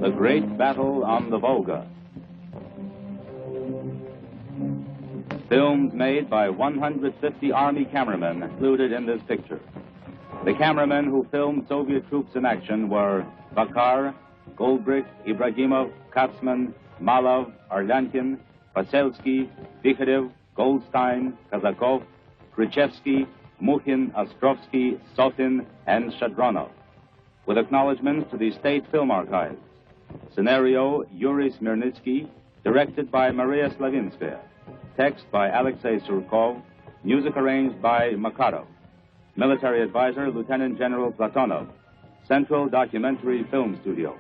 The Great Battle on the Volga. Films made by 150 Army cameramen included in this picture. The cameramen who filmed Soviet troops in action were Bakar, Goldbrick, Ibragimov, Katzman, Malov, Arlyankin, Paselsky, Vikharev, Goldstein, Kazakov, Khrushchevsky, Mukhin, Ostrovsky, Sotin, and Shadronov. With acknowledgments to the State Film Archives. Scenario, Yuri Smirnitsky, directed by Maria Slavinskaya. Text by Alexei Surkov. Music arranged by Makarov. Military advisor, Lieutenant General Platonov. Central Documentary Film Studio.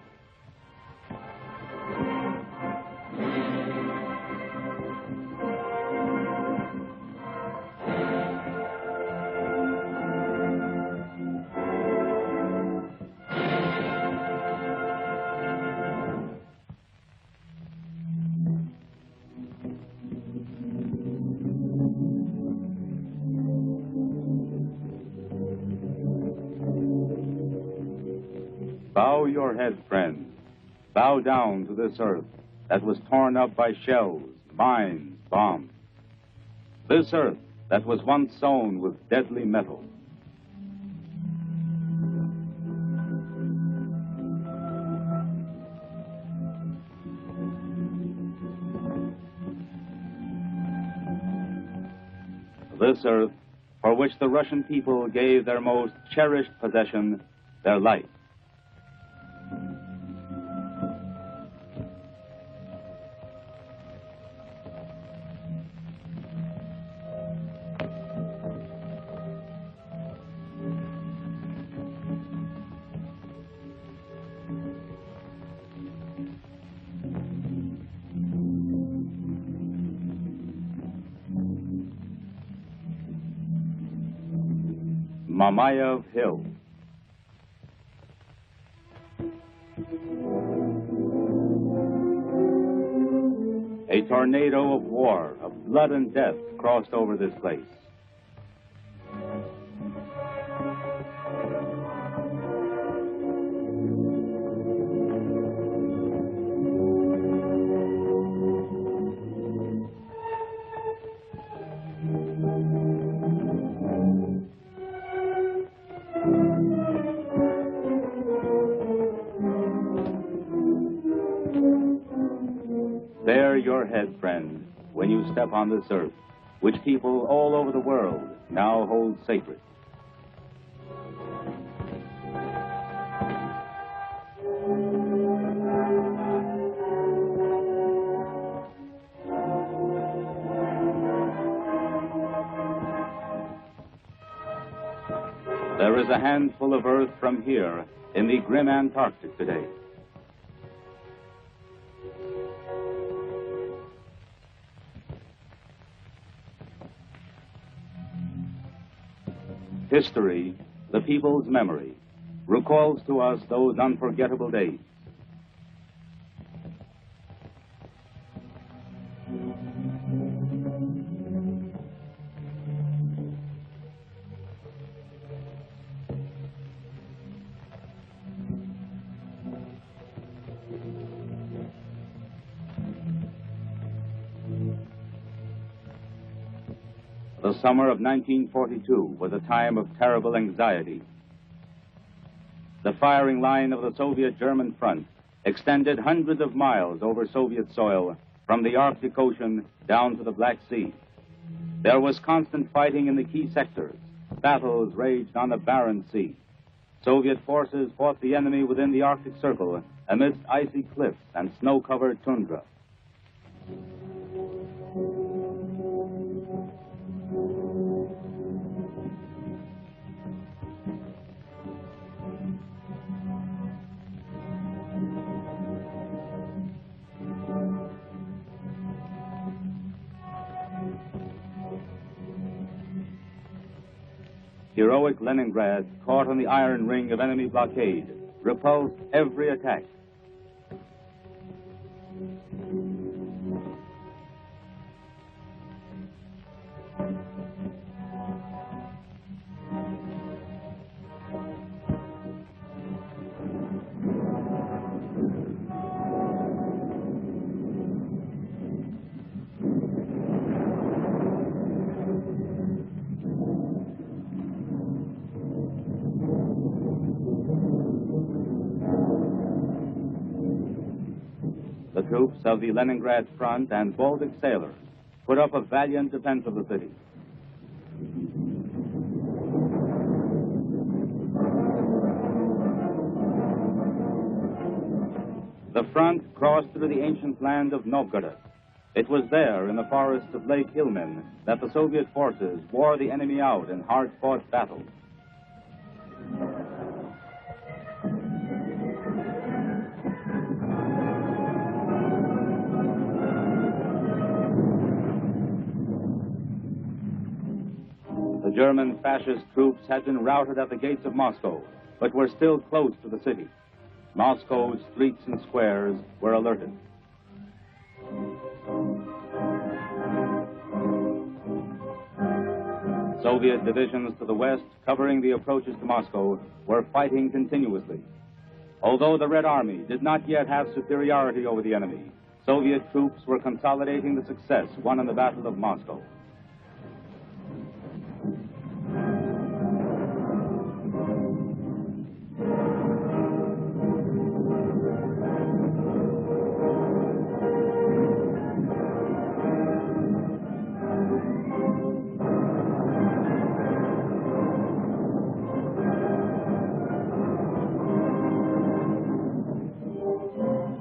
Bow your head, friends. Bow down to this earth that was torn up by shells, mines, bombs. This earth that was once sown with deadly metal. This earth for which the Russian people gave their most cherished possession, their life. Mamayev Hill. A tornado of war, of blood and death crossed over this place. Bear your head, friend, when you step on this earth, which people all over the world now hold sacred. There is a handful of earth from here in the grim Antarctic today. History, the people's memory, recalls to us those unforgettable days. The summer of 1942 was a time of terrible anxiety. The firing line of the Soviet-German front extended hundreds of miles over Soviet soil from the Arctic Ocean down to the Black Sea. There was constant fighting in the key sectors. Battles raged on the Barents Sea. Soviet forces fought the enemy within the Arctic Circle amidst icy cliffs and snow-covered tundra. Heroic Leningrad, caught on the iron ring of enemy blockade, repulsed every attack. troops of the Leningrad Front and Baltic sailors put up a valiant defense of the city. The front crossed through the ancient land of Novgorod. It was there, in the forests of Lake Ilmen, that the Soviet forces wore the enemy out in hard-fought battles. The German fascist troops had been routed at the gates of Moscow, but were still close to the city. Moscow's streets and squares were alerted. Soviet divisions to the west, covering the approaches to Moscow, were fighting continuously. Although the Red Army did not yet have superiority over the enemy, Soviet troops were consolidating the success won in the Battle of Moscow.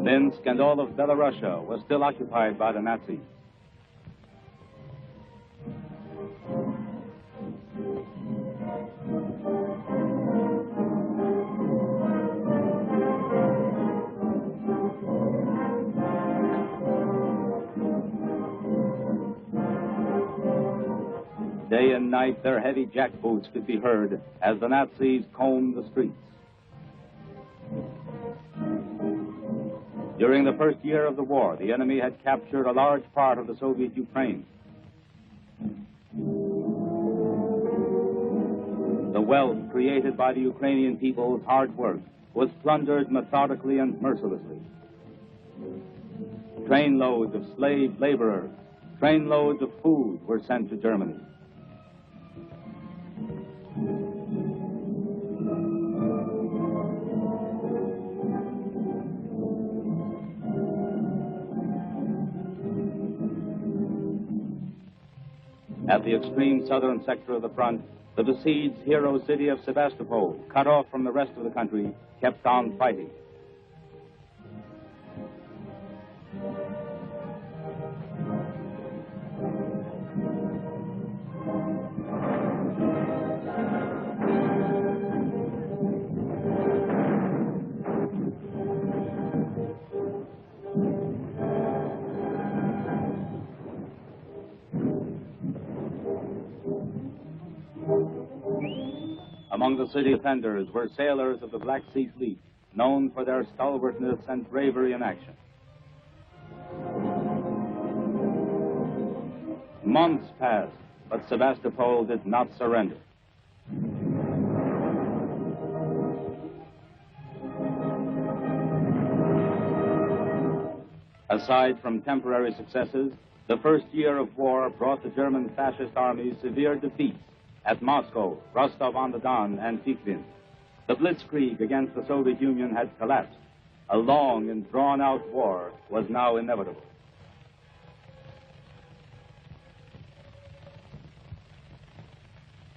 Minsk and all of Belorussia was still occupied by the Nazis. Day and night, their heavy jackboots could be heard as the Nazis combed the streets. During the first year of the war, the enemy had captured a large part of the Soviet Ukraine. The wealth created by the Ukrainian people's hard work was plundered methodically and mercilessly. Trainloads of slave laborers, trainloads of food were sent to Germany. At the extreme southern sector of the front, the besieged hero city of Sebastopol, cut off from the rest of the country, kept on fighting. Among the city defenders were sailors of the Black Sea Fleet, known for their stalwartness and bravery in action. Months passed, but Sebastopol did not surrender. Aside from temporary successes, the first year of war brought the German fascist armies severe defeats at Moscow, Rostov-on-the-Don, and Tikhvin. The blitzkrieg against the Soviet Union had collapsed. A long and drawn-out war was now inevitable.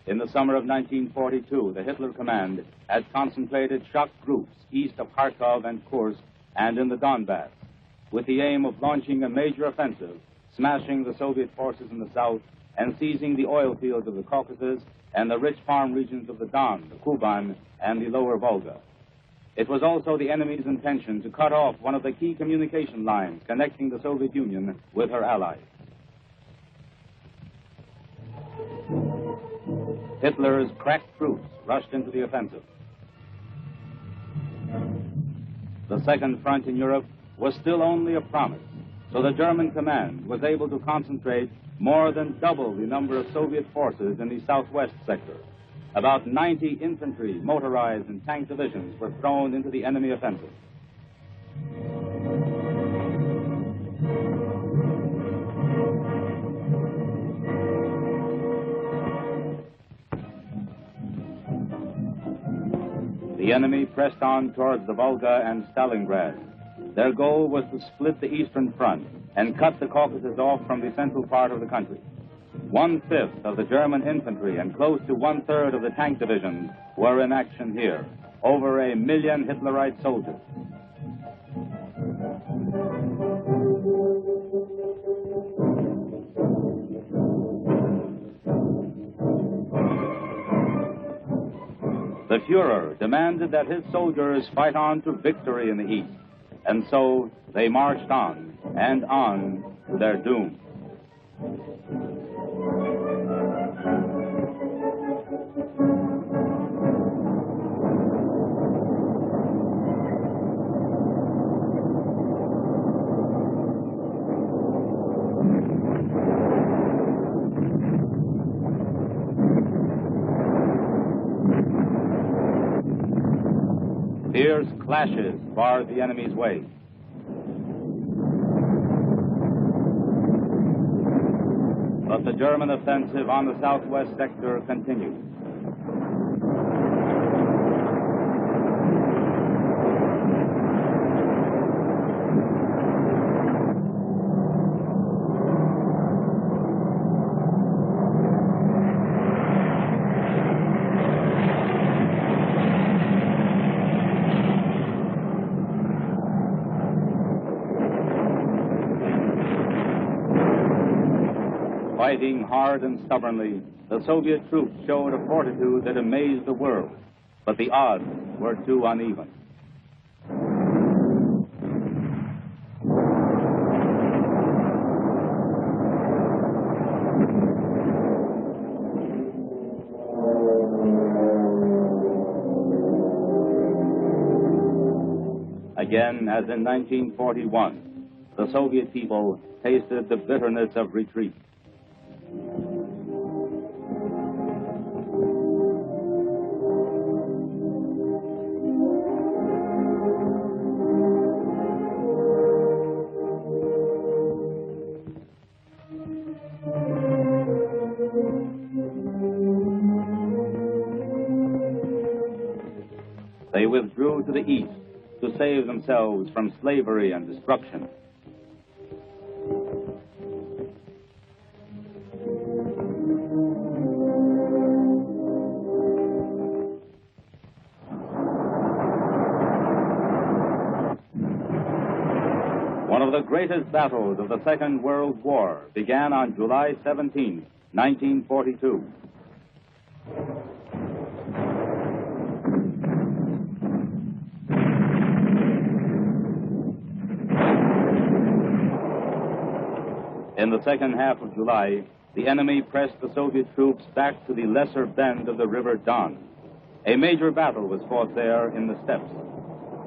In the summer of 1942, the Hitler Command had concentrated shock groups east of Kharkov and Kursk and in the Donbass, with the aim of launching a major offensive, smashing the Soviet forces in the south and seizing the oil fields of the Caucasus and the rich farm regions of the Don, the Kuban, and the lower Volga. It was also the enemy's intention to cut off one of the key communication lines connecting the Soviet Union with her allies. Hitler's crack troops rushed into the offensive. The second front in Europe was still only a promise, so the German command was able to concentrate more than double the number of Soviet forces in the southwest sector. About 90 infantry, motorized, and tank divisions were thrown into the enemy offensive. The enemy pressed on towards the Volga and Stalingrad. Their goal was to split the Eastern Front and cut the Caucasus off from the central part of the country. 1/5 of the German infantry and close to 1/3 of the tank divisions were in action here. Over 1 million Hitlerite soldiers. The Fuhrer demanded that his soldiers fight on to victory in the East, and so they marched on and on to their doom. Fierce clashes barred the enemy's way. But the German offensive on the southwest sector continued. Fighting hard and stubbornly, the Soviet troops showed a fortitude that amazed the world, but the odds were too uneven. Again, as in 1941, the Soviet people tasted the bitterness of retreat. They withdrew to the east to save themselves from slavery and destruction. One of the greatest battles of the Second World War began on July 17, 1942. In the second half of July, the enemy pressed the Soviet troops back to the lesser bend of the River Don. A major battle was fought there in the steppes.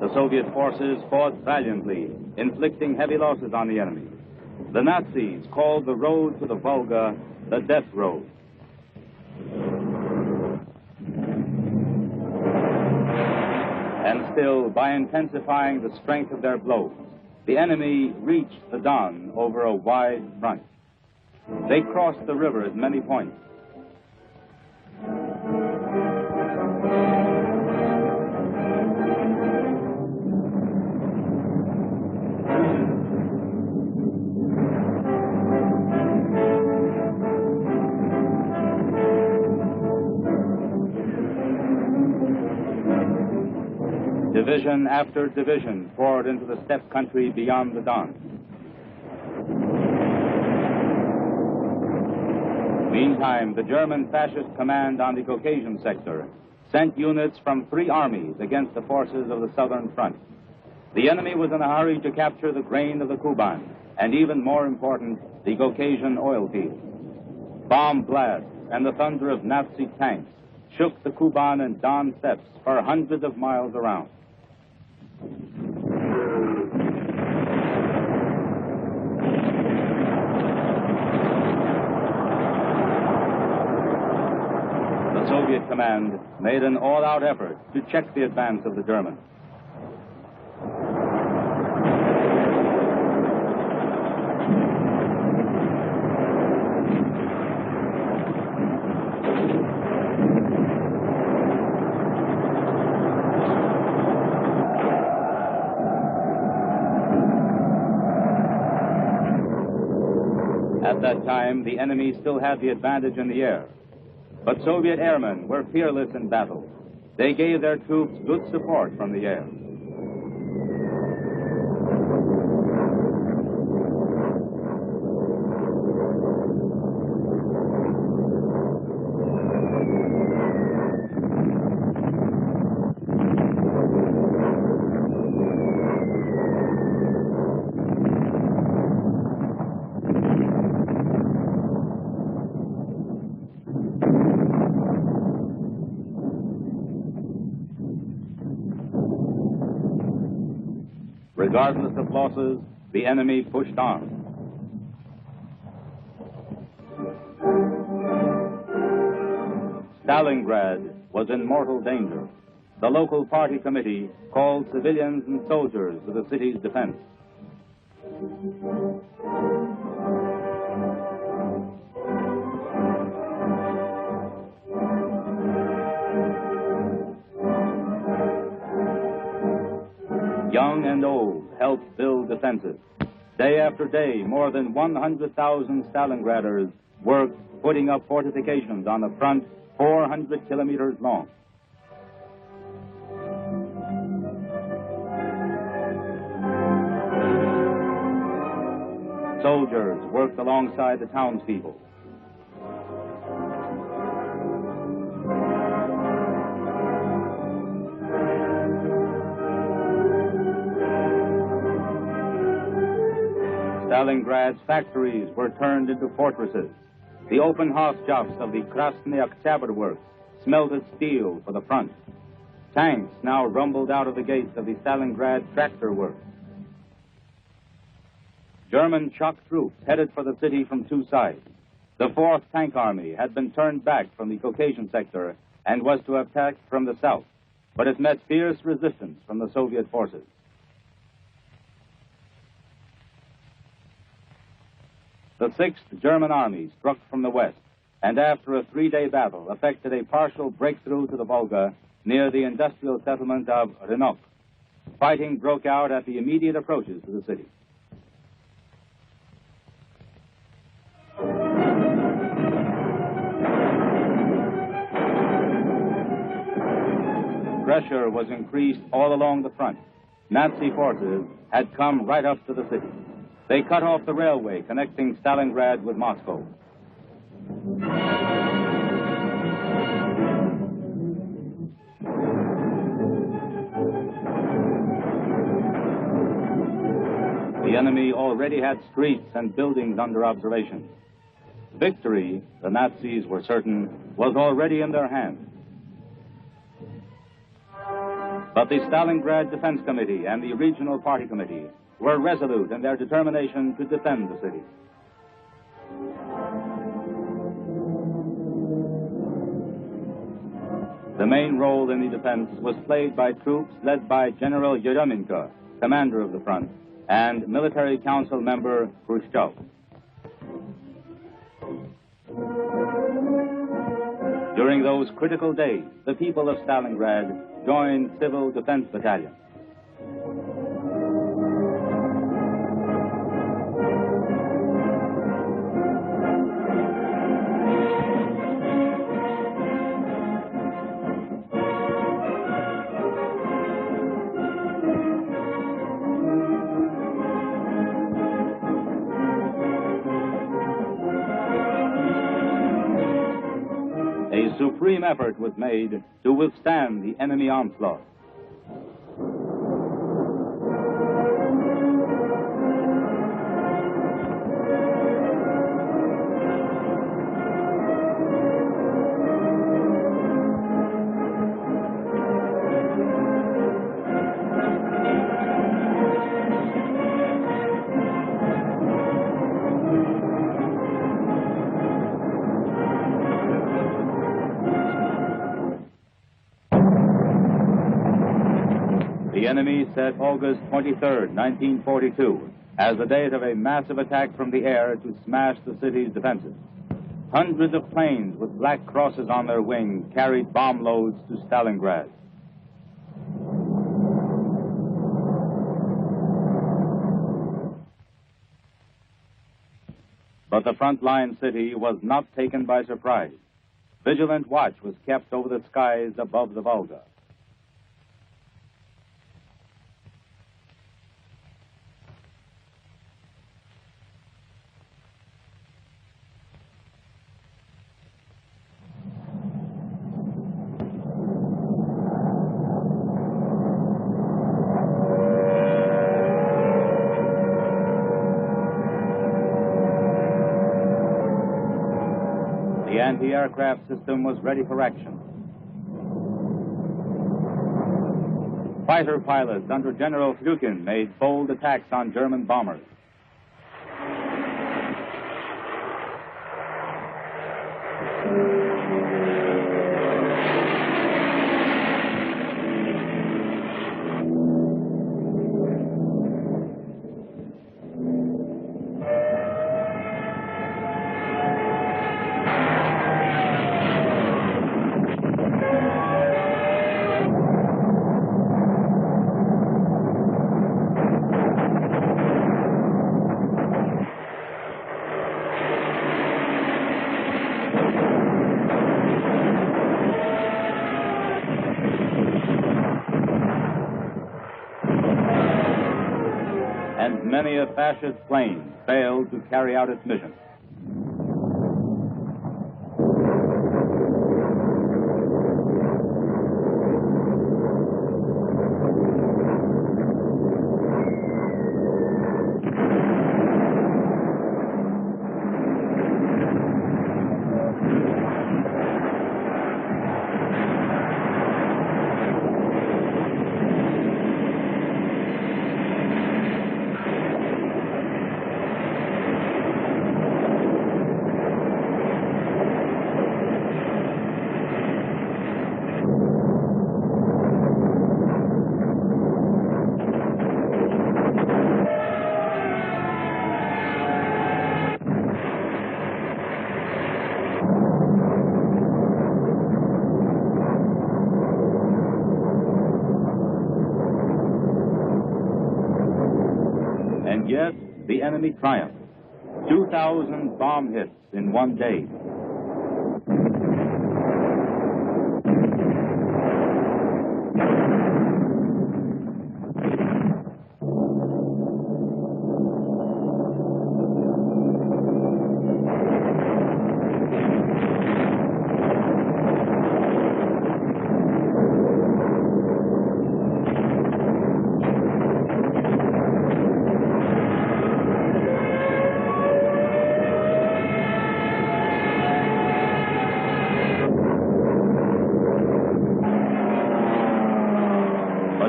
The Soviet forces fought valiantly, inflicting heavy losses on the enemy. The Nazis called the road to the Volga the Death Road. And still, by intensifying the strength of their blows, the enemy reached the Don over a wide front. They crossed the river at many points. Division after division poured into the steppe country beyond the Don. Meantime, the German fascist command on the Caucasian sector sent units from 3 armies against the forces of the southern front. The enemy was in a hurry to capture the grain of the Kuban, and even more important, the Caucasian oil fields. Bomb blasts and the thunder of Nazi tanks shook the Kuban and Don steppes for hundreds of miles around. The Soviet command made an all-out effort to check the advance of the Germans. At that time, the enemy still had the advantage in the air. But Soviet airmen were fearless in battle. They gave their troops good support from the air. Regardless of losses, the enemy pushed on. Stalingrad was in mortal danger. The local party committee called civilians and soldiers to the city's defense. Young and old helped build defenses. Day after day, more than 100,000 Stalingraders worked putting up fortifications on a front 400 kilometers long. Soldiers worked alongside the townspeople. Stalingrad's factories were turned into fortresses. The open house shops of the Krasny Oktyabr works smelted steel for the front. Tanks now rumbled out of the gates of the Stalingrad tractor works. German shock troops headed for the city from two sides. The 4th Tank Army had been turned back from the Caucasian sector and was to attack from the south, but it met fierce resistance from the Soviet forces. The 6th German Army struck from the west, and after a 3-day battle, effected a partial breakthrough to the Volga near the industrial settlement of Rynok. Fighting broke out at the immediate approaches to the city. Pressure was increased all along the front. Nazi forces had come right up to the city. They cut off the railway connecting Stalingrad with Moscow. The enemy already had streets and buildings under observation. Victory, the Nazis were certain, was already in their hands. But the Stalingrad Defense Committee and the Regional Party Committee were resolute in their determination to defend the city. The main role in the defense was played by troops led by General Yeremenko, commander of the front, and military council member Khrushchev. During those critical days, the people of Stalingrad joined civil defense battalions. A supreme effort was made to withstand the enemy onslaught. The enemy set August 23, 1942, as the date of a massive attack from the air to smash the city's defenses. Hundreds of planes with black crosses on their wings carried bomb loads to Stalingrad. But the front-line city was not taken by surprise. Vigilant watch was kept over the skies above the Volga. The anti-aircraft system was ready for action. Fighter pilots under General Khrushchev made bold attacks on German bombers. And many a fascist plane failed to carry out its mission. And yet, the enemy triumphed. 2,000 bomb hits in one day.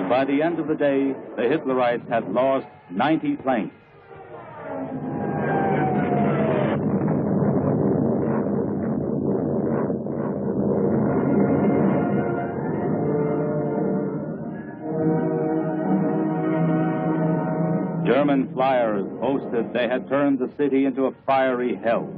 By the end of the day, the Hitlerites had lost 90 planes. German flyers boasted they had turned the city into a fiery hell.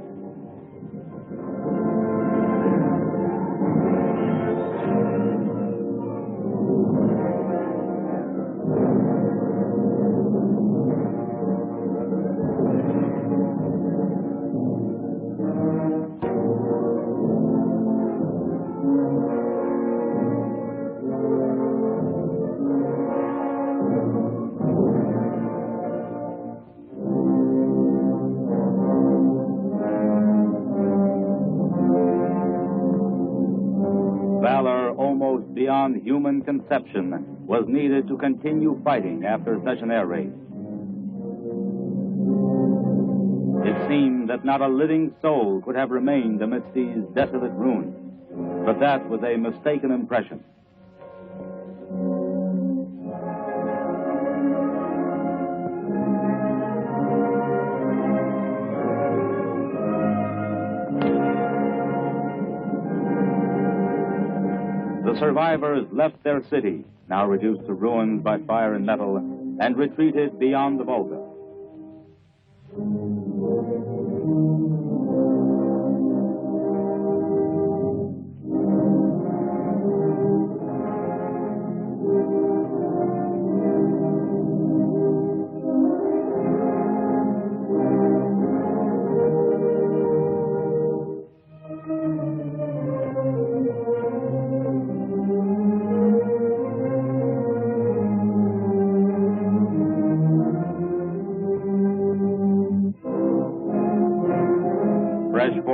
Valor almost beyond human conception was needed to continue fighting after such an air raid. It seemed that not a living soul could have remained amidst these desolate ruins, but that was a mistaken impression. The survivors left their city, now reduced to ruins by fire and metal, and retreated beyond the Volga.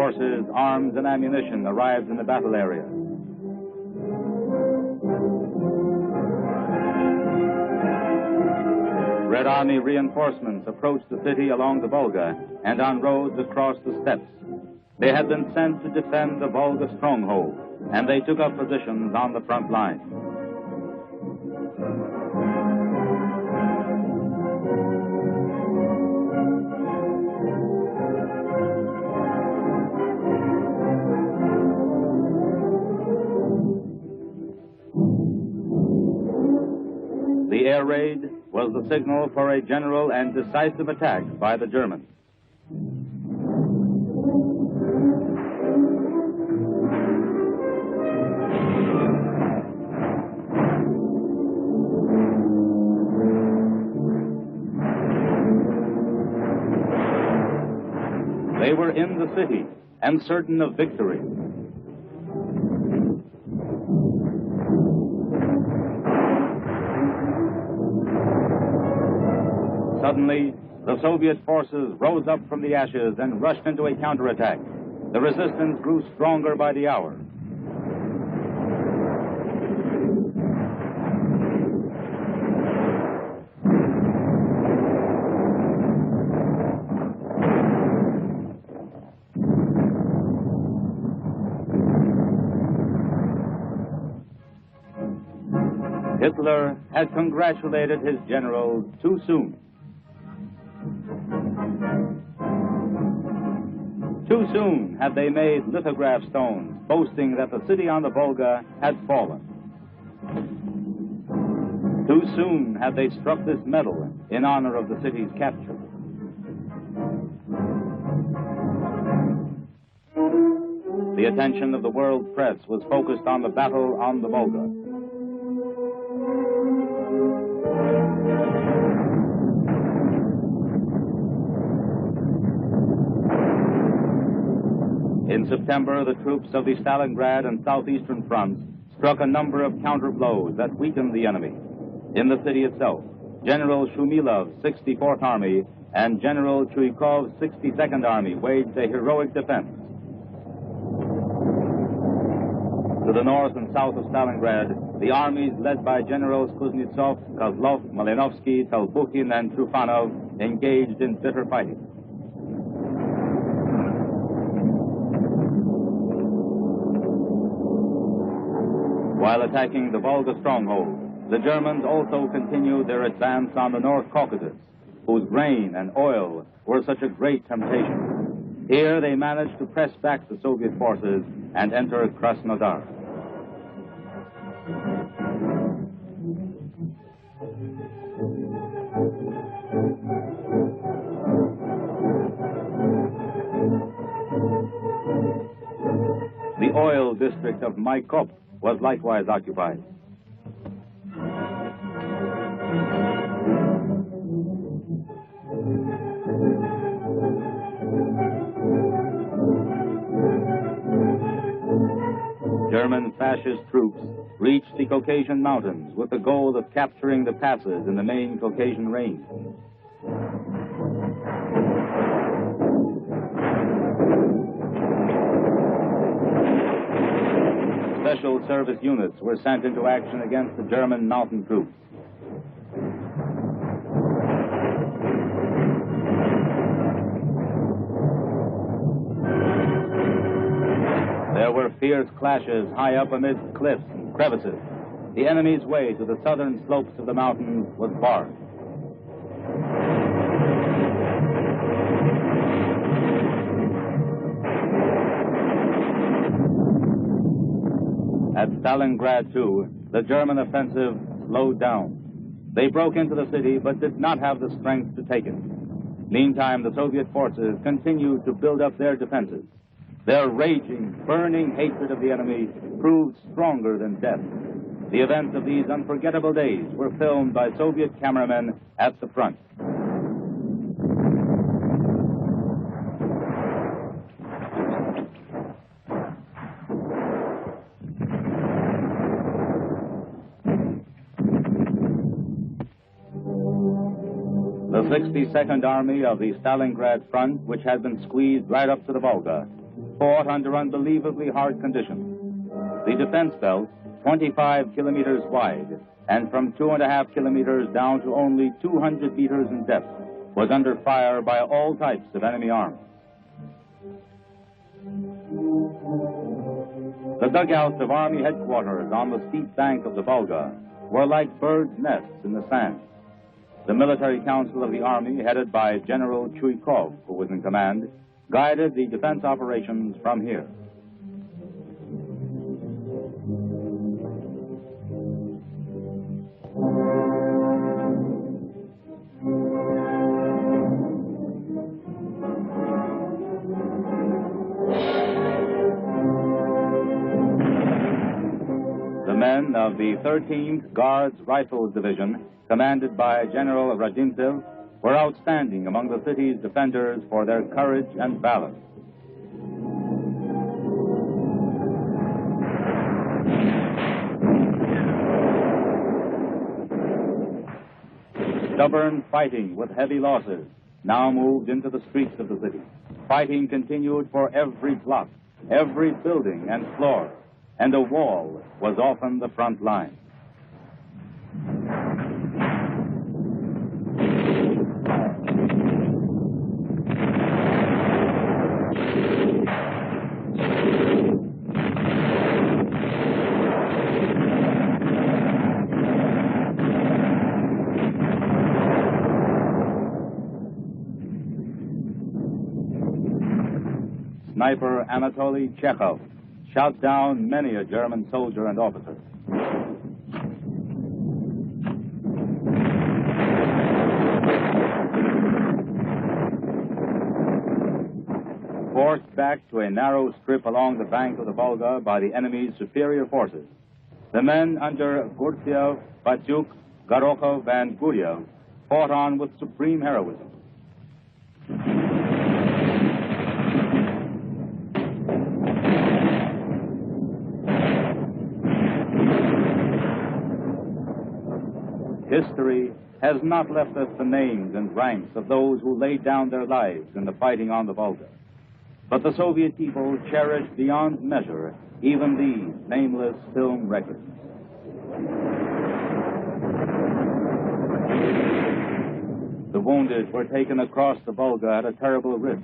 forces, arms, and ammunition arrived in the battle area. Red Army reinforcements approached the city along the Volga and on roads across the steppes. They had been sent to defend the Volga stronghold, and they took up positions on the front line. The air raid was the signal for a general and decisive attack by the Germans. They were in the city and certain of victory. Suddenly, the Soviet forces rose up from the ashes and rushed into a counterattack. The resistance grew stronger by the hour. Hitler had congratulated his generals too soon. Too soon had they made lithograph stones boasting that the city on the Volga had fallen. Too soon had they struck this medal in honor of the city's capture. The attention of the world press was focused on the battle on the Volga. In September, the troops of the Stalingrad and southeastern fronts struck a number of counter blows that weakened the enemy. In the city itself, General Shumilov's 64th Army and General Chuikov's 62nd Army waged a heroic defense. To the north and south of Stalingrad, the armies led by Generals Kuznetsov, Kozlov, Malinovsky, Telbukhin, and Trufanov engaged in bitter fighting. While attacking the Volga stronghold, the Germans also continued their advance on the North Caucasus, whose grain and oil were such a great temptation. Here they managed to press back the Soviet forces and enter Krasnodar. The oil district of Maikop was likewise occupied. German fascist troops reached the Caucasian mountains with the goal of capturing the passes in the main Caucasian range. Special service units were sent into action against the German mountain troops. There were fierce clashes high up amidst cliffs and crevices. The enemy's way to the southern slopes of the mountains was barred. At Stalingrad, too, the German offensive slowed down. They broke into the city, but did not have the strength to take it. Meantime, the Soviet forces continued to build up their defenses. Their raging, burning hatred of the enemy proved stronger than death. The events of these unforgettable days were filmed by Soviet cameramen at the front. The 62nd Army of the Stalingrad front, which had been squeezed right up to the Volga, fought under unbelievably hard conditions. The defense belt, 25 kilometers wide, and from 2.5 kilometers down to only 200 meters in depth, was under fire by all types of enemy arms. The dugouts of Army headquarters on the steep bank of the Volga were like birds' nests in the sand. The military council of the Army, headed by General Chuikov, who was in command, guided the defense operations from here. The men of the 13th Guards Rifles Division, commanded by General Radimtsev, were outstanding among the city's defenders for their courage and valor. Stubborn fighting with heavy losses now moved into the streets of the city. Fighting continued for every block, every building and floor, and a wall was often the front line. Sniper Anatoly Chekhov shot down many a German soldier and officer. Forced back to a narrow strip along the bank of the Volga by the enemy's superior forces, the men under Gurtsev, Batyuk, Gorokhov, and Guryev fought on with supreme heroism. History has not left us the names and ranks of those who laid down their lives in the fighting on the Volga. But the Soviet people cherished beyond measure even these nameless film records. The wounded were taken across the Volga at a terrible risk.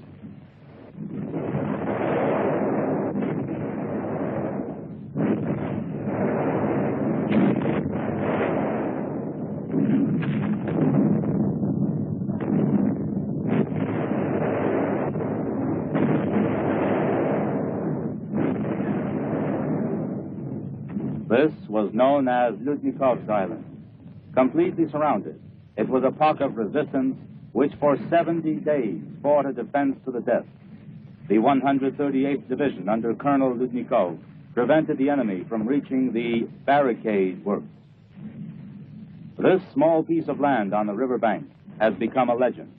This was known as Ludnikov's Island. Completely surrounded, it was a pocket of resistance which for 70 days fought a defense to the death. The 138th Division under Colonel Ludnikov prevented the enemy from reaching the barricade works. This small piece of land on the riverbank has become a legend.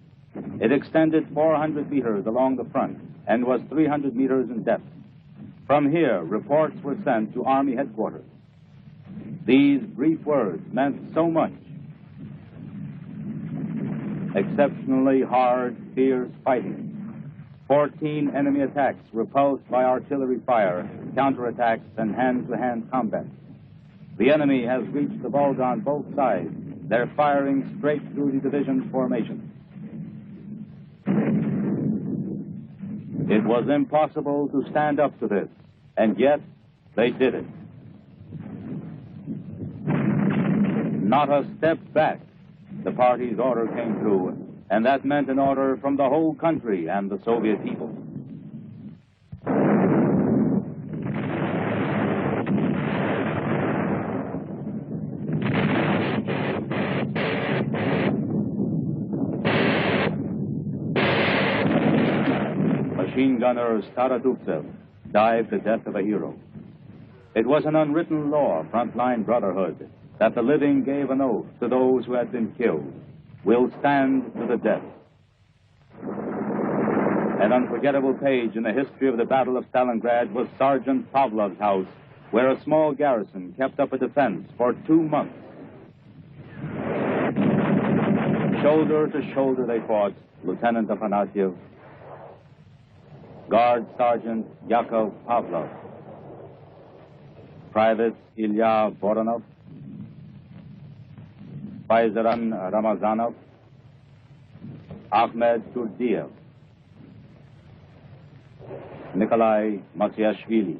It extended 400 meters along the front and was 300 meters in depth. From here, reports were sent to Army headquarters. These brief words meant so much. Exceptionally hard, fierce fighting. 14 enemy attacks repulsed by artillery fire, counterattacks, and hand-to-hand combat. The enemy has reached the Volga on both sides. They're firing straight through the division's formation. It was impossible to stand up to this, and yet they did it. Not a step back. The party's order came through, and that meant an order from the whole country and the Soviet people. Machine gunner Starodubtsev died the death of a hero. It was an unwritten law of frontline brotherhood that the living gave an oath to those who had been killed. We'll stand to the death. An unforgettable page in the history of the Battle of Stalingrad was Sergeant Pavlov's house, where a small garrison kept up a defense for 2 months. Shoulder to shoulder they fought, Lieutenant Afanasyev, Guard Sergeant Yakov Pavlov, Privates Ilya Voronov, Faizaran Ramazanov, Ahmed Turdiev, Nikolai Matyashvili,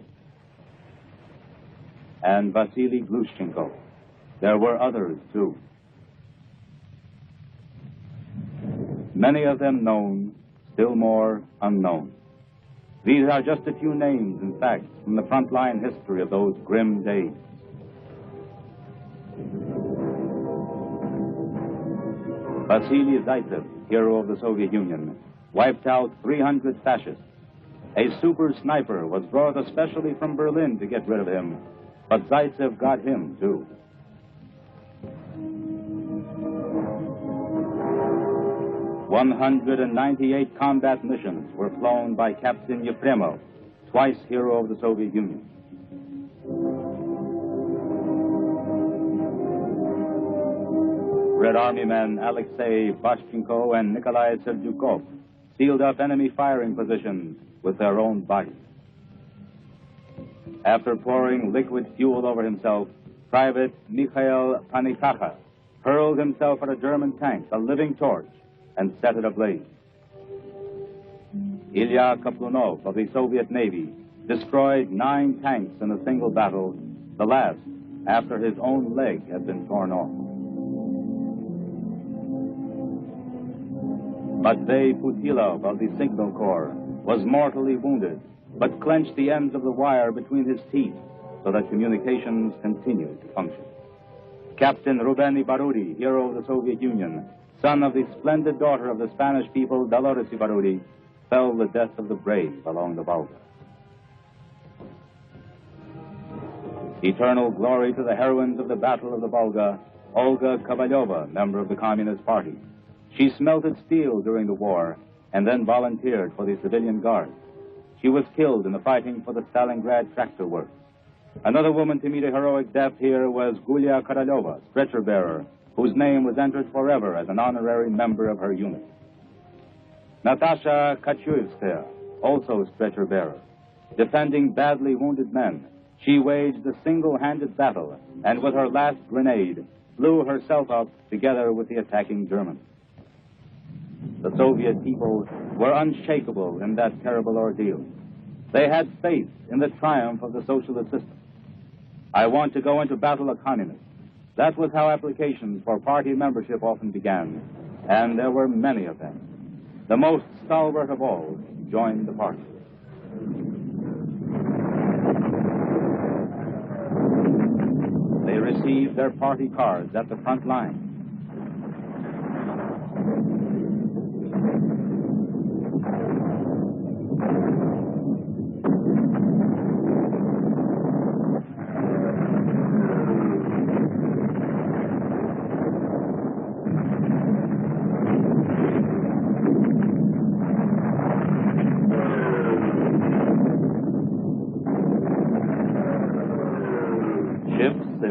and Vasily Glushchenko. There were others, too. Many of them known, still more unknown. These are just a few names and facts from the frontline history of those grim days. Vasily Zaitsev, hero of the Soviet Union, wiped out 300 fascists. A super sniper was brought especially from Berlin to get rid of him, but Zaitsev got him, too. "198 combat missions were flown by Captain Yefremov, twice hero of the Soviet Union. Red Army men Alexei Bashchenko and Nikolai Serdyukov sealed up enemy firing positions with their own bodies. After pouring liquid fuel over himself, Private Mikhail Panikakha hurled himself at a German tank, a living torch, and set it ablaze. Ilya Kaplunov of the Soviet Navy destroyed 9 tanks in a single battle, the last after his own leg had been torn off. Matvey Putilov of the Signal Corps was mortally wounded, but clenched the ends of the wire between his teeth so that communications continued to function. Captain Ruben Ibarudi, hero of the Soviet Union, son of the splendid daughter of the Spanish people, Dolores Ibarudi, fell the death of the brave along the Volga. Eternal glory to the heroines of the Battle of the Volga, Olga Kovalyova, member of the Communist Party. She smelted steel during the war and then volunteered for the civilian guard. She was killed in the fighting for the Stalingrad tractor works. Another woman to meet a heroic death here was Gulia Karalova, stretcher bearer, whose name was entered forever as an honorary member of her unit. Natasha Kachuevskaya, also stretcher bearer. Defending badly wounded men, she waged a single-handed battle and with her last grenade blew herself up together with the attacking Germans. The Soviet people were unshakable in that terrible ordeal. They had faith in the triumph of the socialist system. I want to go into battle a communist. That was how applications for party membership often began, and there were many of them. The most stalwart of all joined the party. They received their party cards at the front line.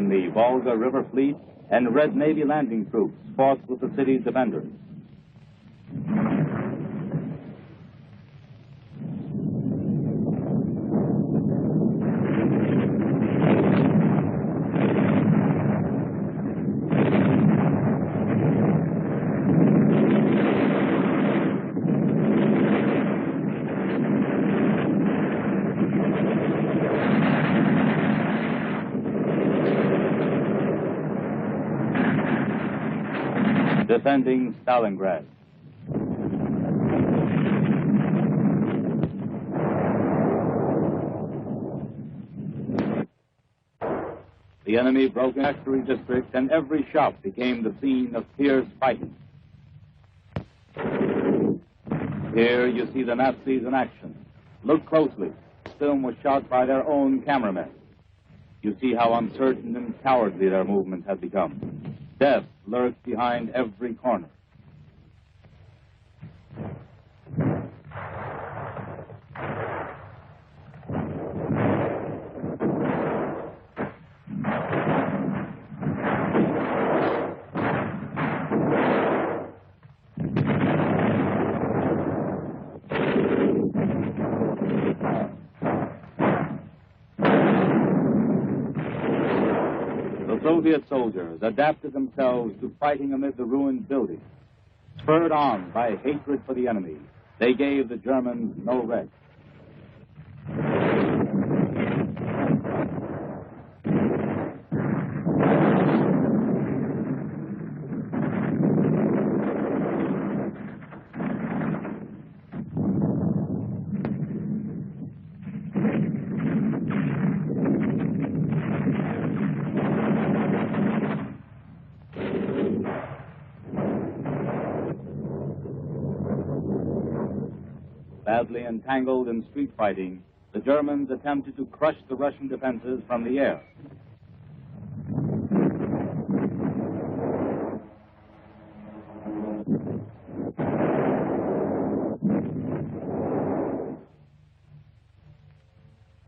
The Volga River Fleet and Red Navy landing troops fought with the city's defenders. Defending Stalingrad. The enemy broke in factory districts, and every shop became the scene of fierce fighting. Here you see the Nazis in action. Look closely. This film was shot by their own cameramen. You see how uncertain and cowardly their movement had become. Death lurked behind every corner. Soviet soldiers adapted themselves to fighting amid the ruined buildings. Spurred on by hatred for the enemy, they gave the Germans no rest. Badly entangled in street fighting, the Germans attempted to crush the Russian defenses from the air.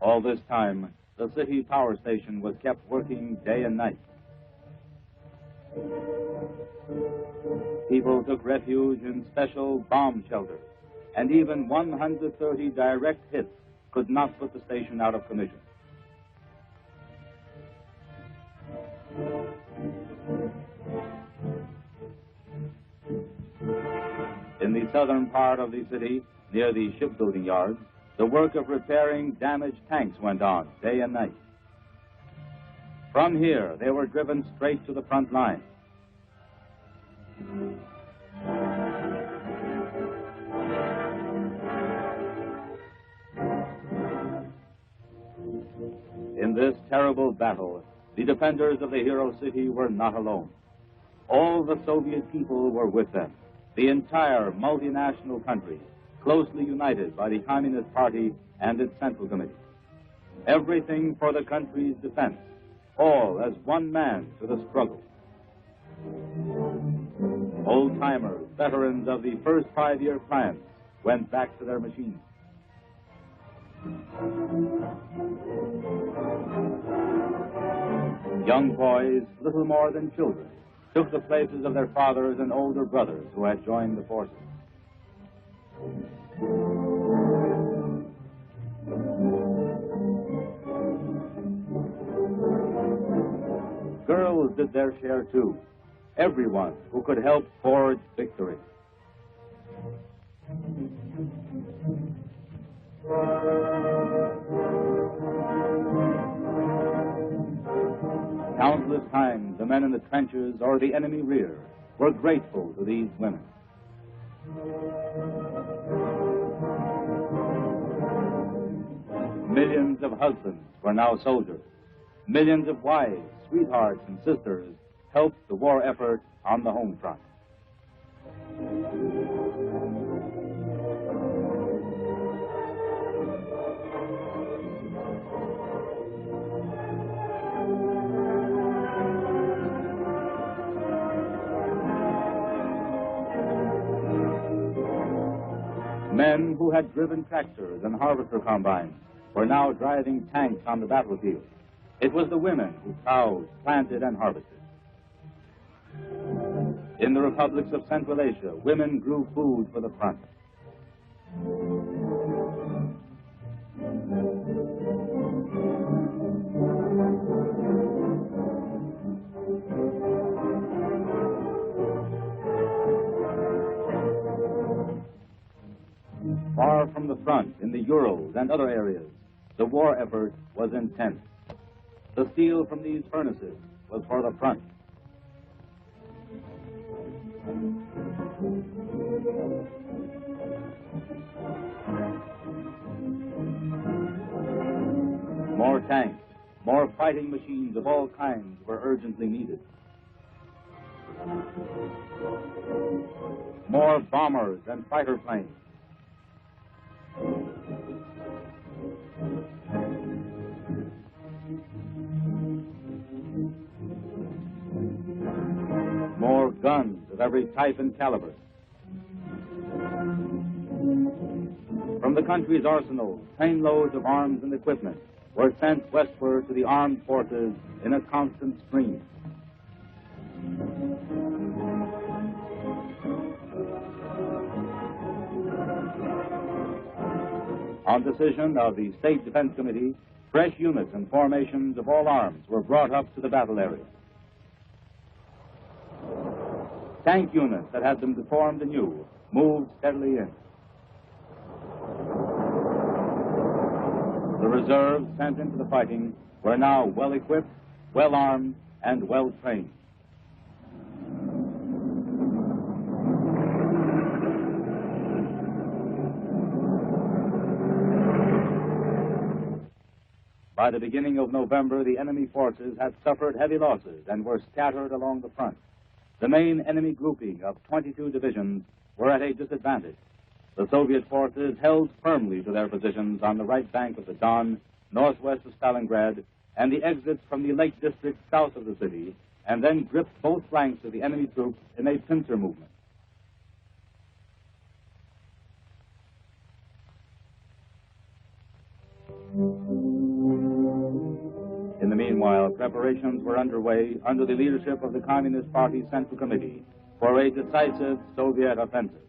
All this time, the city power station was kept working day and night. People took refuge in special bomb shelters, and even 130 direct hits could not put the station out of commission. In the southern part of the city, near the shipbuilding yards, the work of repairing damaged tanks went on day and night. From here, they were driven straight to the front line. In this terrible battle, the defenders of the hero city were not alone. All the Soviet people were with them, the entire multinational country, closely united by the Communist Party and its Central Committee. Everything for the country's defense, all as one man to the struggle. Old-timers, veterans of the first 5-year plans, went back to their machines. Young boys, little more than children, took the places of their fathers and older brothers who had joined the forces. Girls did their share too. Everyone who could help forge victory. Countless times, the men in the trenches or the enemy rear were grateful to these women. Millions of husbands were now soldiers. Millions of wives, sweethearts, and sisters helped the war effort on the home front. Men who had driven tractors and harvester combines were now driving tanks on the battlefield. It was the women who plowed, planted, and harvested. In the republics of Central Asia, women grew food for the front. Far from the front, in the Urals and other areas, the war effort was intense. The steel from these furnaces was for the front. More tanks, more fighting machines of all kinds were urgently needed. More bombers and fighter planes. More guns of every type and caliber. From the country's arsenals, trainloads of arms and equipment were sent westward to the armed forces in a constant stream. On decision of the State Defense Committee, fresh units and formations of all arms were brought up to the battle area. Tank units that had been formed anew moved steadily in. The reserves sent into the fighting were now well equipped, well armed, and well trained. By the beginning of November, the enemy forces had suffered heavy losses and were scattered along the front. The main enemy grouping of 22 divisions were at a disadvantage. The Soviet forces held firmly to their positions on the right bank of the Don, northwest of Stalingrad, and the exits from the Lake District south of the city, and then gripped both flanks of the enemy troops in a pincer movement. In the meanwhile, preparations were underway under the leadership of the Communist Party Central Committee for a decisive Soviet offensive.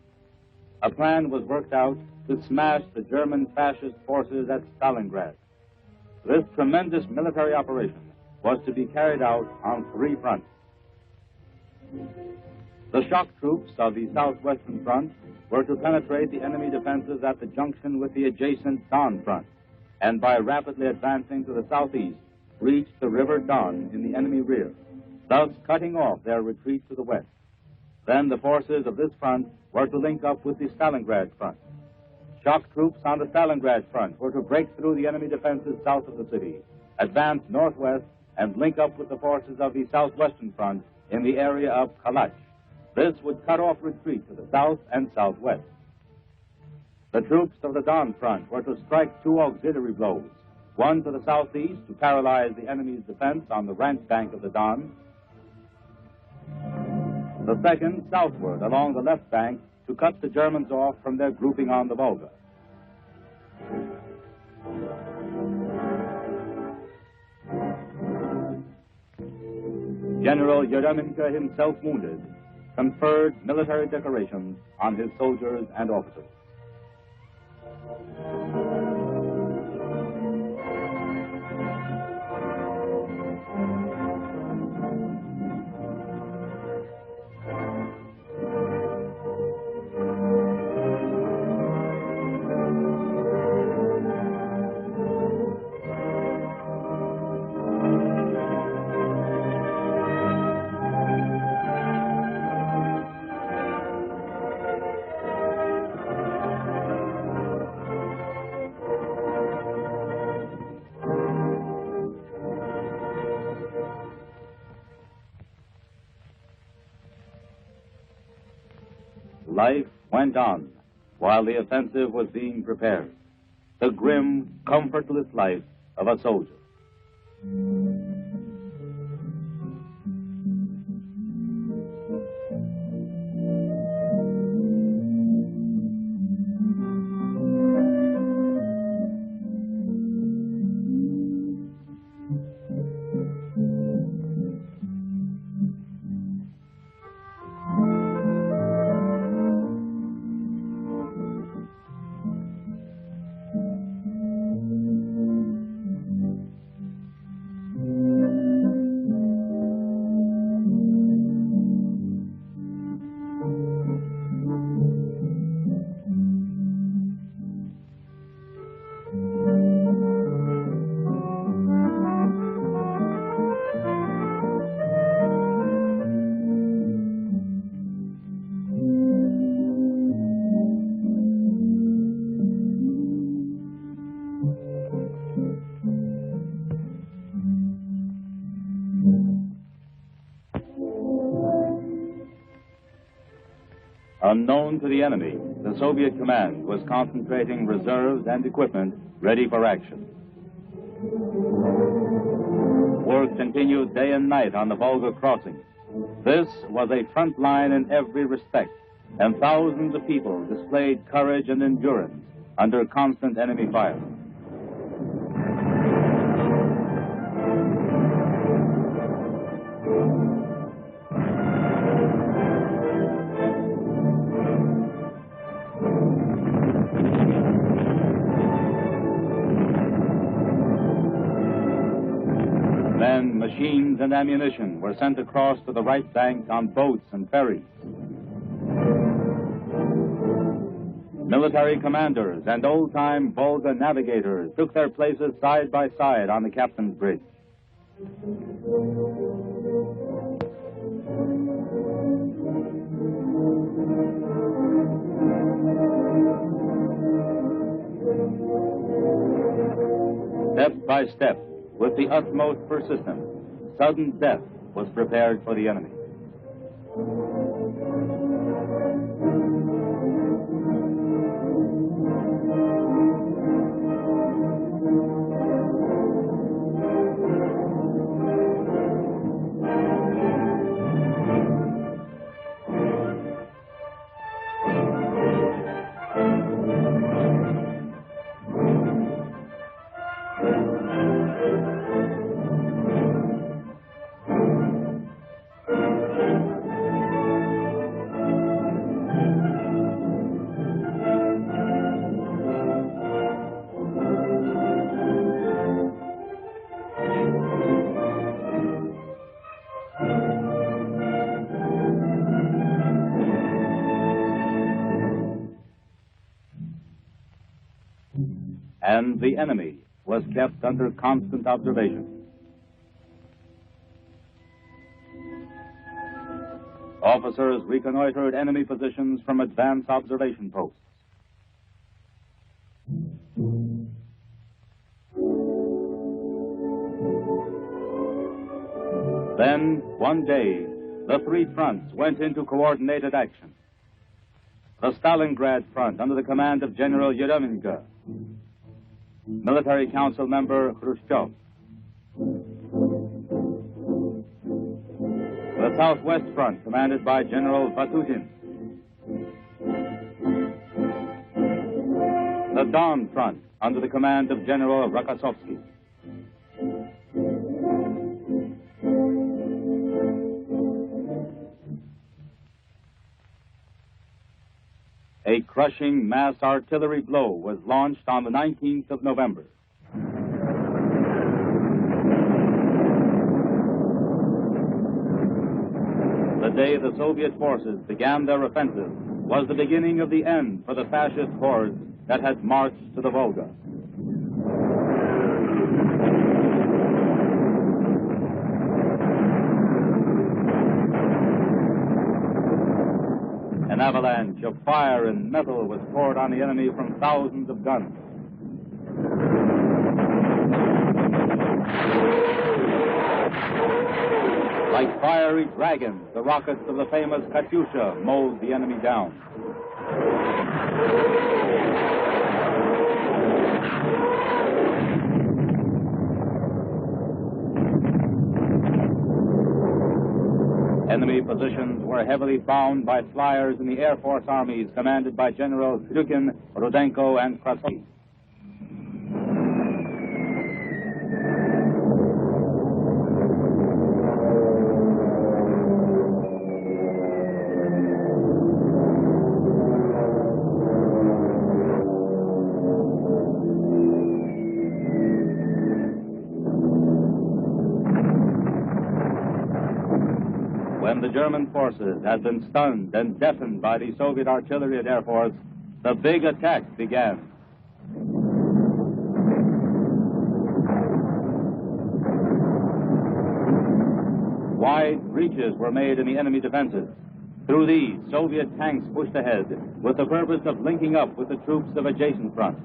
A plan was worked out to smash the German fascist forces at Stalingrad. This tremendous military operation was to be carried out on 3 fronts. The shock troops of the southwestern front were to penetrate the enemy defenses at the junction with the adjacent Don front, and by rapidly advancing to the southeast, reach the River Don in the enemy rear, thus cutting off their retreat to the west. Then the forces of this front were to link up with the Stalingrad front. Shock troops on the Stalingrad front were to break through the enemy defenses south of the city, advance northwest, and link up with the forces of the southwestern front in the area of Kalach. This would cut off retreat to the south and southwest. The troops of the Don front were to strike 2 auxiliary blows, one to the southeast to paralyze the enemy's defense on the right bank of the Don, the second southward along the left bank to cut the Germans off from their grouping on the Volga. General Yeremenko, himself wounded, conferred military decorations on his soldiers and officers. Life went on while the offensive was being prepared. The grim, comfortless life of a soldier. Unknown to the enemy, the Soviet command was concentrating reserves and equipment ready for action. Work continued day and night on the Volga crossing. This was a front line in every respect, and thousands of people displayed courage and endurance under constant enemy fire. Machines and ammunition were sent across to the right bank on boats and ferries. Military commanders and old-time Volga navigators took their places side by side on the captain's bridge. Step by step, with the utmost persistence, sudden death was prepared for the enemy. And the enemy was kept under constant observation. Officers reconnoitered enemy positions from advance observation posts. Then, one day, the three fronts went into coordinated action. The Stalingrad front under the command of General Yeremenko, Military Council member Khrushchev. The Southwest Front, commanded by General Vatutin. The Don Front, under the command of General Rokossovsky. A crushing mass artillery blow was launched on the 19th of November. The day the Soviet forces began their offensive was the beginning of the end for the fascist hordes that had marched to the Volga. An avalanche of fire and metal was poured on the enemy from thousands of guns. Like fiery dragons, the rockets of the famous Katyusha mowed the enemy down. Enemy positions were heavily bombed by flyers in the Air Force armies commanded by Generals Kryukin, Rudenko, and Krasny. When the German forces had been stunned and deafened by the Soviet artillery and Air Force, the big attack began. Wide breaches were made in the enemy defenses. Through these, Soviet tanks pushed ahead with the purpose of linking up with the troops of adjacent fronts.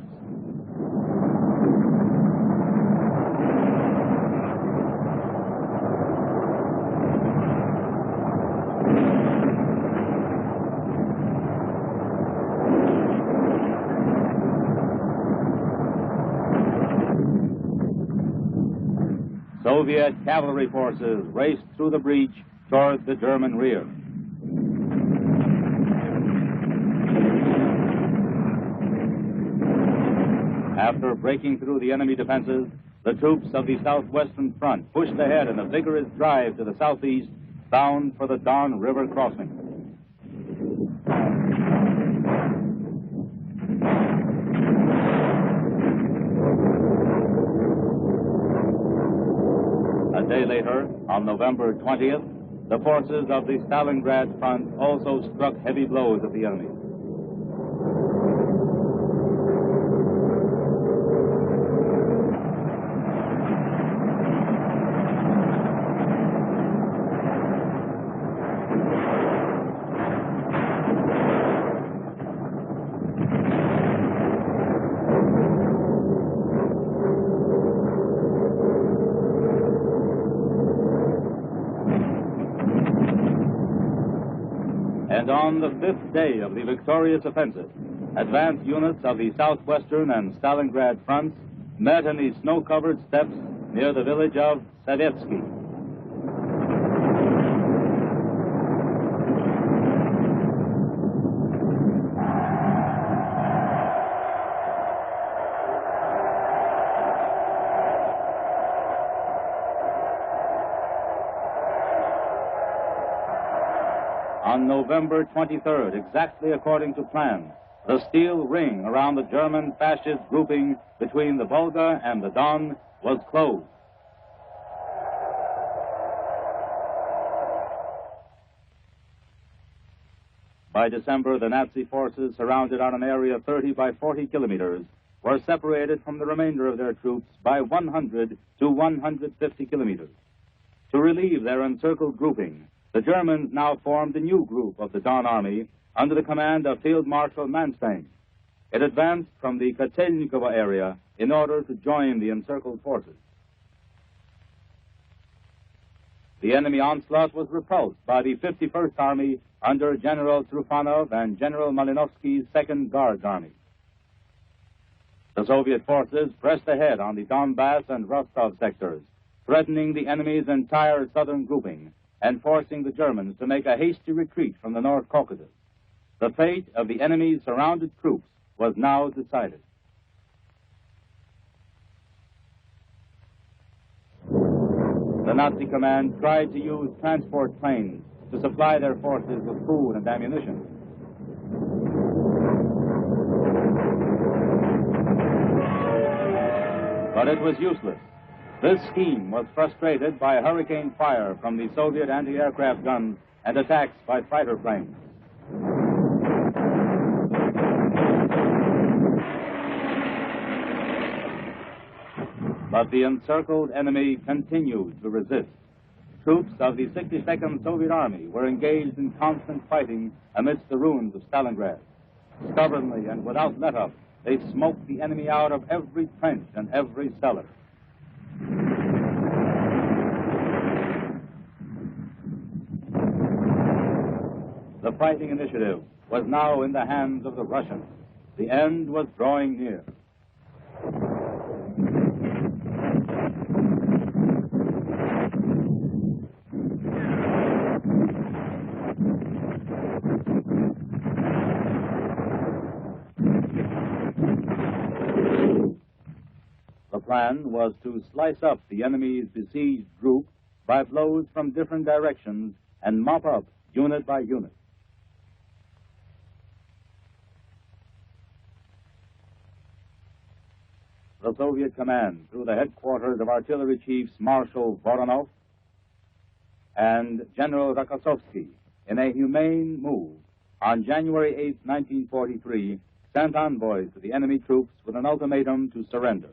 Soviet cavalry forces raced through the breach toward the German rear. After breaking through the enemy defenses, the troops of the Southwestern Front pushed ahead in a vigorous drive to the southeast, bound for the Don River crossing. A day later, later, on November 20th, the forces of the Stalingrad front also struck heavy blows at the enemy. And on the fifth day of the victorious offensive, advanced units of the southwestern and Stalingrad fronts met in the snow-covered steppes near the village of Savetsky. On November 23rd, exactly according to plan, the steel ring around the German fascist grouping between the Volga and the Don was closed. By December, the Nazi forces, surrounded on an area 30 by 40 kilometers, were separated from the remainder of their troops by 100 to 150 kilometers. To relieve their encircled grouping, the Germans now formed a new group of the Don Army under the command of Field Marshal Manstein. It advanced from the Kotelnikovo area in order to join the encircled forces. The enemy onslaught was repulsed by the 51st Army under General Trufanov and General Malinovsky's 2nd Guards Army. The Soviet forces pressed ahead on the Donbass and Rostov sectors, threatening the enemy's entire southern grouping and forcing the Germans to make a hasty retreat from the North Caucasus. The fate of the enemy's surrounded troops was now decided. The Nazi command tried to use transport planes to supply their forces with food and ammunition. But it was useless. This scheme was frustrated by hurricane fire from the Soviet anti-aircraft guns and attacks by fighter planes. But the encircled enemy continued to resist. Troops of the 62nd Soviet Army were engaged in constant fighting amidst the ruins of Stalingrad. Stubbornly and without let-up, they smoked the enemy out of every trench and every cellar. The fighting initiative was now in the hands of the Russians. The end was drawing near. The plan was to slice up the enemy's besieged group by blows from different directions and mop up unit by unit. The Soviet command, through the headquarters of Artillery Chiefs Marshal Voronov and General Rokossovsky, in a humane move, on January 8, 1943, sent envoys to the enemy troops with an ultimatum to surrender.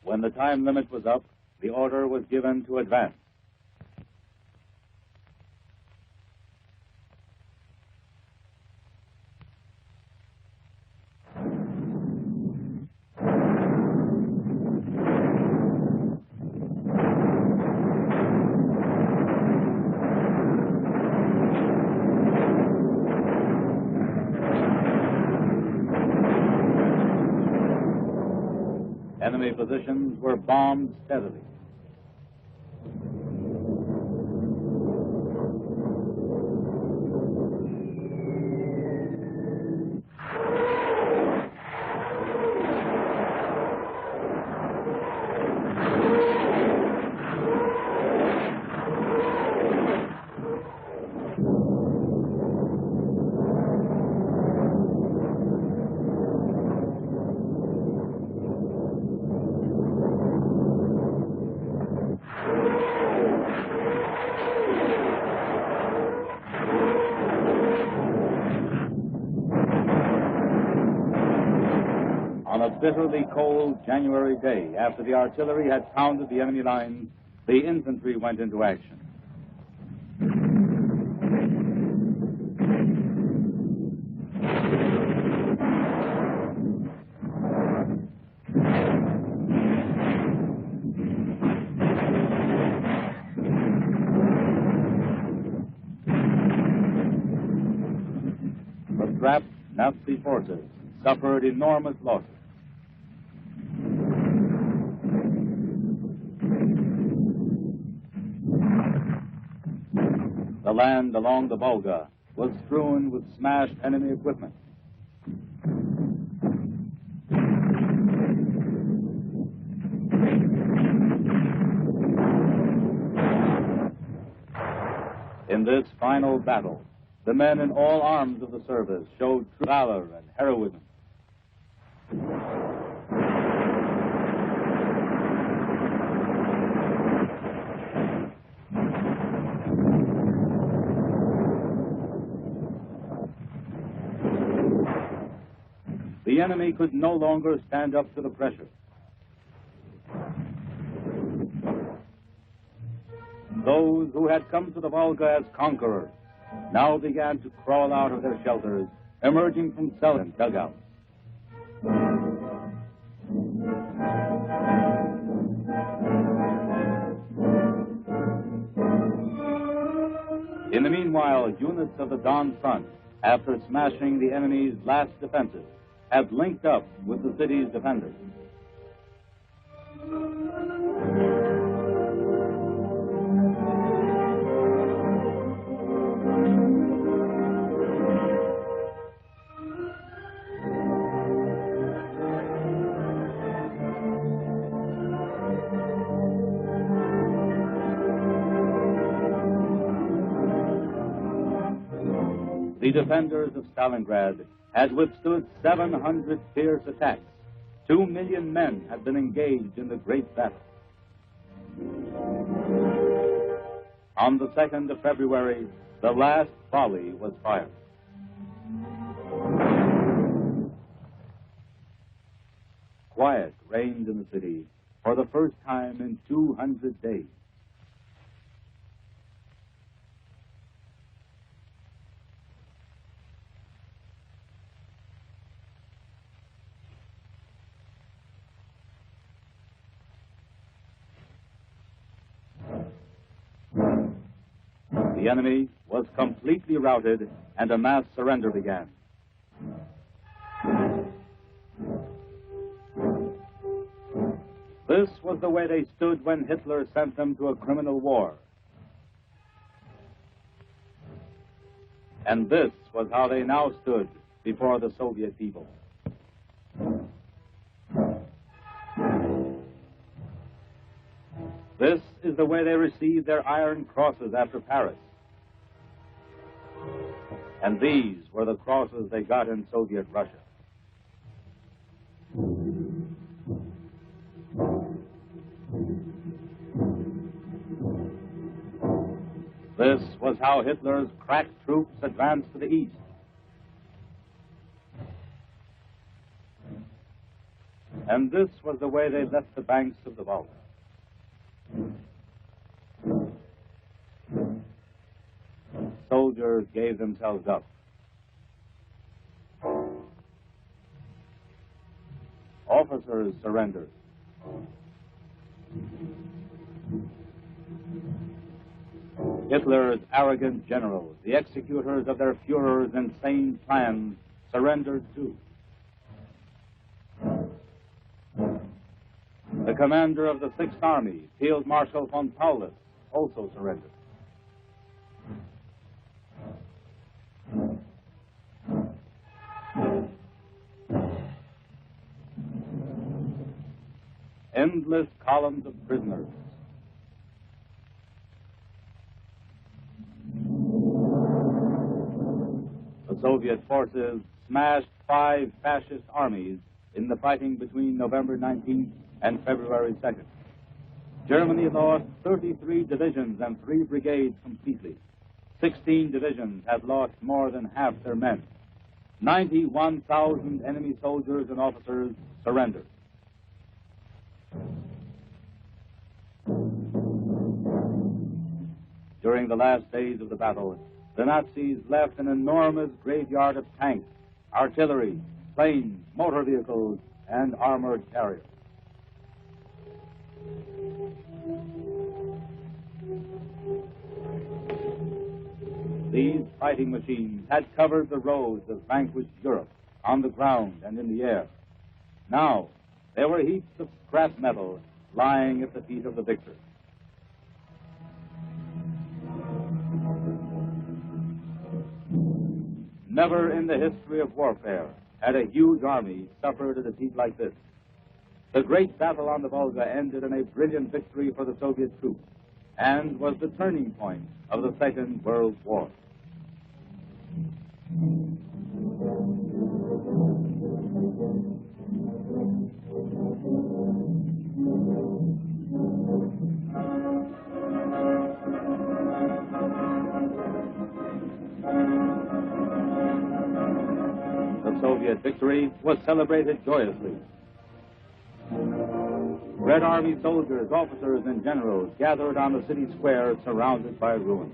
When the time limit was up, the order was given to advance. Enemy positions were bombed steadily. bitterly cold January day, after the artillery had pounded the enemy lines, the infantry went into action. The trapped Nazi forces suffered enormous losses. The land along the Volga was strewn with smashed enemy equipment. In this final battle, the men in all arms of the service showed true valor and heroism. The enemy could no longer stand up to the pressure. Those who had come to the Volga as conquerors now began to crawl out of their shelters, emerging from cells and dugouts. In the meanwhile, units of the Don Front, after smashing the enemy's last defenses, have linked up with the city's defenders. The defenders of Stalingrad had withstood 700 fierce attacks. 2 million men had been engaged in the great battle. On the 2nd of February, the last volley was fired. Quiet reigned in the city for the first time in 200 days. The enemy was completely routed, and a mass surrender began. This was the way they stood when Hitler sent them to a criminal war. And this was how they now stood before the Soviet people. This is the way they received their Iron Crosses after Paris. And these were the crosses they got in Soviet Russia. This was how Hitler's crack troops advanced to the east. And this was the way they left the banks of the Volga. Soldiers gave themselves up. Officers surrendered. Hitler's arrogant generals, the executors of their Führer's insane plans, surrendered too. The commander of the Sixth Army, Field Marshal von Paulus, also surrendered. Endless columns of prisoners. The Soviet forces smashed 5 fascist armies in the fighting between November 19th and February 2nd. Germany lost 33 divisions and 3 brigades completely. 16 divisions had lost more than half their men. 91,000 enemy soldiers and officers surrendered. During the last days of the battle, the Nazis left an enormous graveyard of tanks, artillery, planes, motor vehicles, and armored carriers. These fighting machines had covered the roads of vanquished Europe on the ground and in the air. Now, there were heaps of scrap metal lying at the feet of the victors. Never in the history of warfare had a huge army suffered a defeat like this. The great battle on the Volga ended in a brilliant victory for the Soviet troops and was the turning point of the Second World War. The Soviet victory was celebrated joyously. Red Army soldiers, officers, and generals gathered on the city square surrounded by ruins.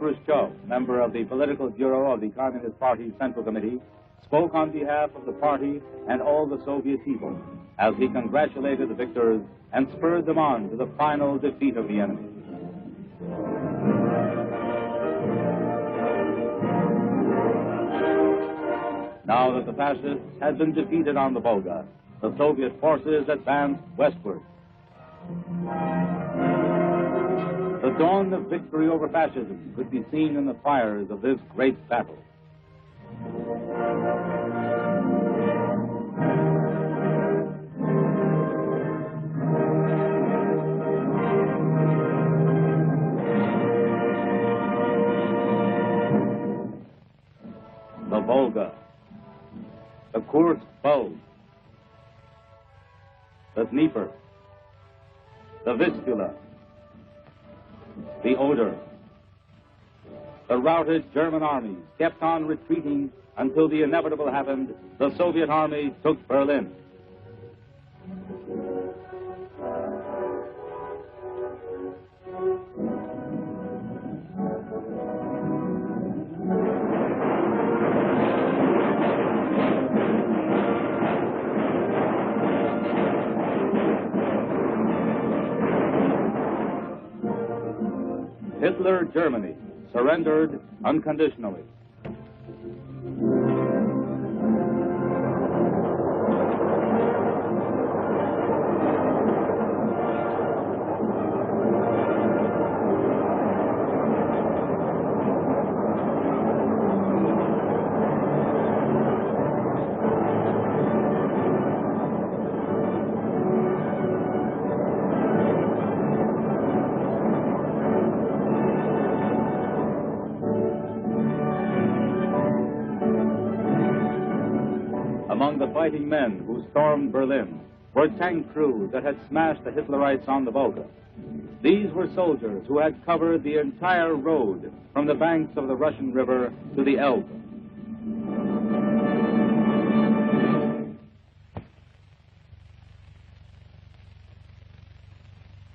Khrushchev, member of the Political Bureau of the Communist Party's Central Committee, spoke on behalf of the party and all the Soviet people as he congratulated the victors and spurred them on to the final defeat of the enemy. Now that the fascists had been defeated on the Volga, the Soviet forces advanced westward. The dawn of victory over fascism could be seen in the fires of this great battle. The Volga, the Kursk Bulge, the Dnieper, the Vistula, the Oder. The routed German armies kept on retreating until the inevitable happened. The Soviet army took Berlin. Hitler Germany surrendered unconditionally. Among the fighting men who stormed Berlin were tank crews that had smashed the Hitlerites on the Volga. These were soldiers who had covered the entire road from the banks of the Russian River to the Elbe.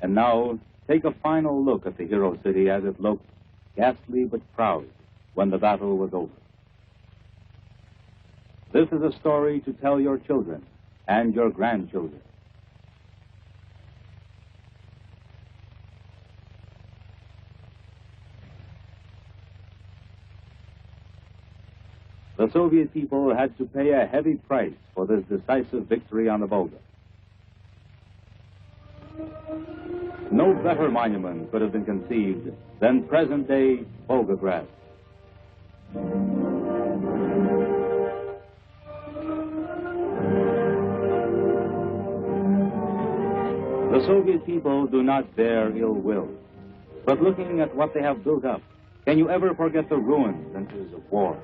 And now, take a final look at the hero city as it looked, ghastly but proud, when the battle was over. This is a story to tell your children and your grandchildren. The Soviet people had to pay a heavy price for this decisive victory on the Volga. No better monument could have been conceived than present-day Volgograd. The Soviet people do not bear ill will. But looking at what they have built up, can you ever forget the ruins and issues of war?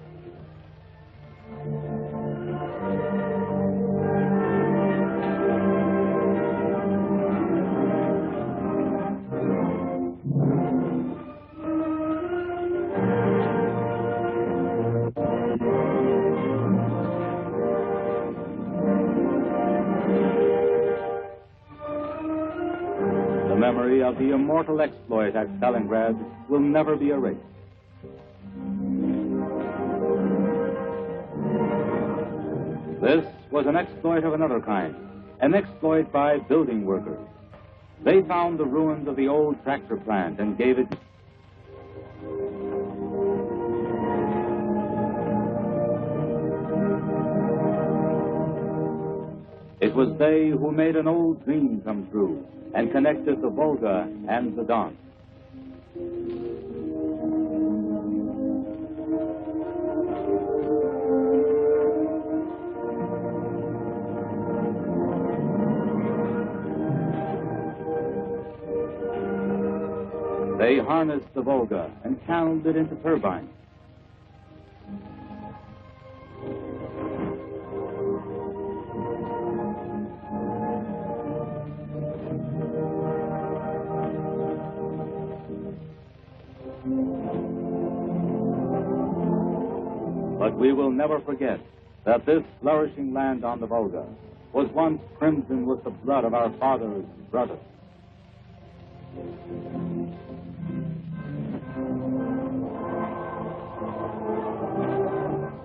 The memory of the immortal exploit at Stalingrad will never be erased. This was an exploit of another kind, an exploit by building workers. They found the ruins of the old tractor plant and gave it. It was they who made an old dream come true and connected the Volga and the Don. They harnessed the Volga and channeled it into turbines. But we will never forget that this flourishing land on the Volga was once crimson with the blood of our fathers and brothers.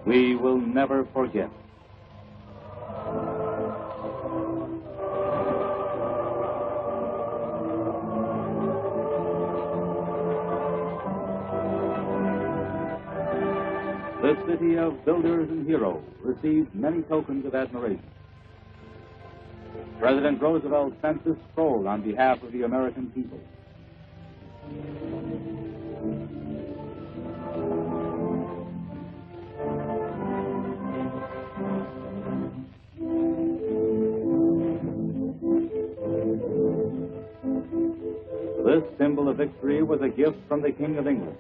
We will never forget. The city of builders and heroes received many tokens of admiration. President Roosevelt sent this scroll on behalf of the American people. This symbol of victory was a gift from the King of England.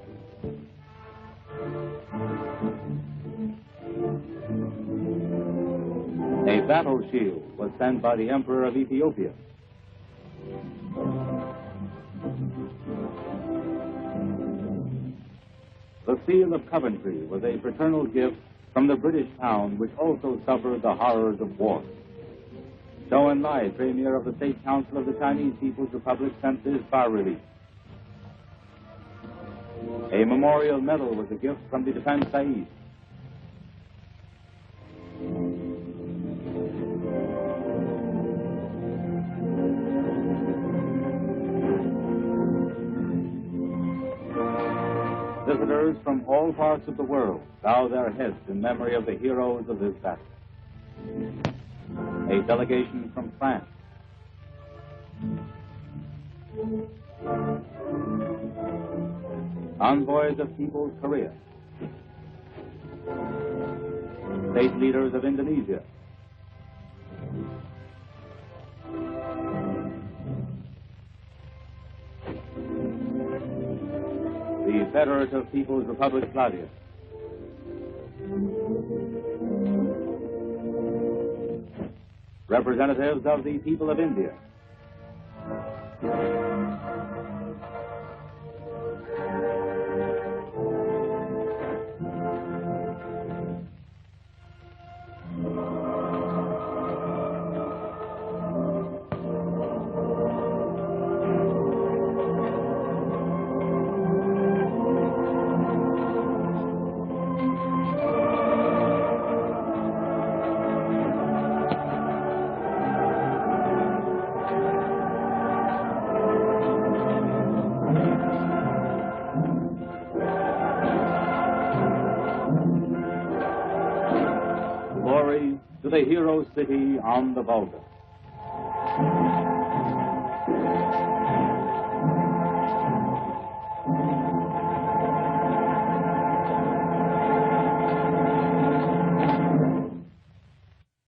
A battle shield was sent by the Emperor of Ethiopia. The seal of Coventry was a fraternal gift from the British town, which also suffered the horrors of war. Zhou Enlai, Premier of the State Council of the Chinese People's Republic, sent this bas-relief. A memorial medal was a gift from the Defense Said. Visitors from all parts of the world bow their heads in memory of the heroes of this battle. A delegation from France. Envoys of People's Korea. State leaders of Indonesia. The Federative People's Republic Latvia. Representatives of the people of India. Glory to the hero city on the Volga.